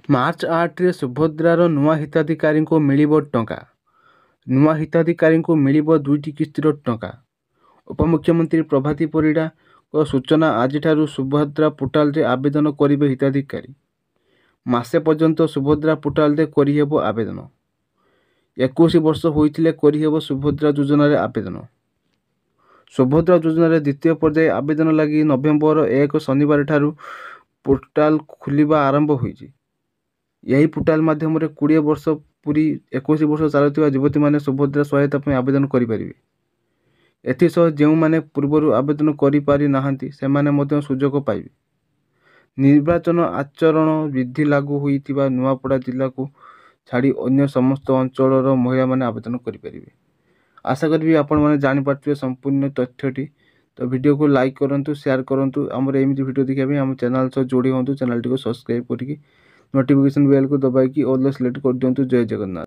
March 8ରେ ସୁଭଦ୍ରାର ନୂଆ ହିତାଧିକାରୀଙ୍କୁ ମିଳିବ ଟଙ୍କା। ନୂଆ ହିତାଧିକାରୀଙ୍କୁ ମିଳିବ 2ଟି କିସ୍ତିର ଟଙ୍କା। ଉପମୁଖ୍ୟମନ୍ତ୍ରୀ ପ୍ରଭାତୀ ପରିଡ଼ାଙ୍କ ସୂଚନା, ଆଜିଠାରୁ ସୁଭଦ୍ରା ପୋର୍ଟାଲରେ ଆବେଦନ କରିବେ ହିତାଧିକାରୀ। ମାସେ ପର୍ଯ୍ୟନ୍ତ ସୁଭଦ୍ରା ପୋର୍ଟାଲରେ କରିହେବ ଆବେଦନ। 21 ବର୍ଷ ହୋଇଥିଲେ କରିହେବ ସୁଭଦ୍ରା ଯୋଜନାରେ ଆବେଦନ। ସୁଭଦ୍ରା ଯୋଜନାରେ ଦ୍ୱିତୀୟ ପର୍ଯ୍ୟାୟ ଆବେଦନ ଲାଗି ନଭେମ୍ବର 1 ଶନିବାରଠାରୁ ପୋର୍ଟାଲ ଖୋଲିବା ଆରମ୍ଭ ହୋଇଛି। ଏହି ପୋର୍ଟାଲ ମାଧ୍ୟମରେ 20 ବର୍ଷ ପୁରି 21 ବର୍ଷ ଚାଲୁଥିବା ଯୁବତୀମାନେ ସୁଭଦ୍ରା ସହାୟତା ପାଇଁ ଆବେଦନ କରିପାରିବେ। ଏଥିସହ ଯେଉଁମାନେ ପୂର୍ବରୁ ଆବେଦନ କରିପାରି ନାହାନ୍ତି ସେମାନେ ମଧ୍ୟ ସୁଯୋଗ ପାଇବେ। ନିର୍ବାଚନ ଆଚରଣ ବିଧି ଲାଗୁ ହୋଇଥିବା ନୂଆପଡ଼ା ଜିଲ୍ଲାକୁ ଛାଡ଼ି ଅନ୍ୟ ସମସ୍ତ ଅଞ୍ଚଳର ମହିଳାମାନେ ଆବେଦନ କରିପାରିବେ। ଆଶା କରିବି ଆପଣମାନେ ଜାଣିପାରିଥିବେ ସମ୍ପୂର୍ଣ୍ଣ ତଥ୍ୟଟି। ତ ଭିଡ଼ିଓକୁ ଲାଇକ୍ କରନ୍ତୁ, ସେୟାର କରନ୍ତୁ। ଆମର ଏମିତି ଭିଡ଼ିଓ ଦେଖିବା ପାଇଁ ଆମ ଚ୍ୟାନେଲ୍ ସହ ଯୋଡ଼ି ହୁଅନ୍ତୁ। ଚ୍ୟାନେଲଟିକୁ ସବସ୍କ୍ରାଇବ୍ କରିକି ନୋଟିଫିକେସନ୍ ବେଲ୍କୁ ଦବାଇକି ଅଲ୍ ସିଲେକ୍ଟ କରିଦିଅନ୍ତୁ। ଜୟ ଜଗନ୍ନାଥ।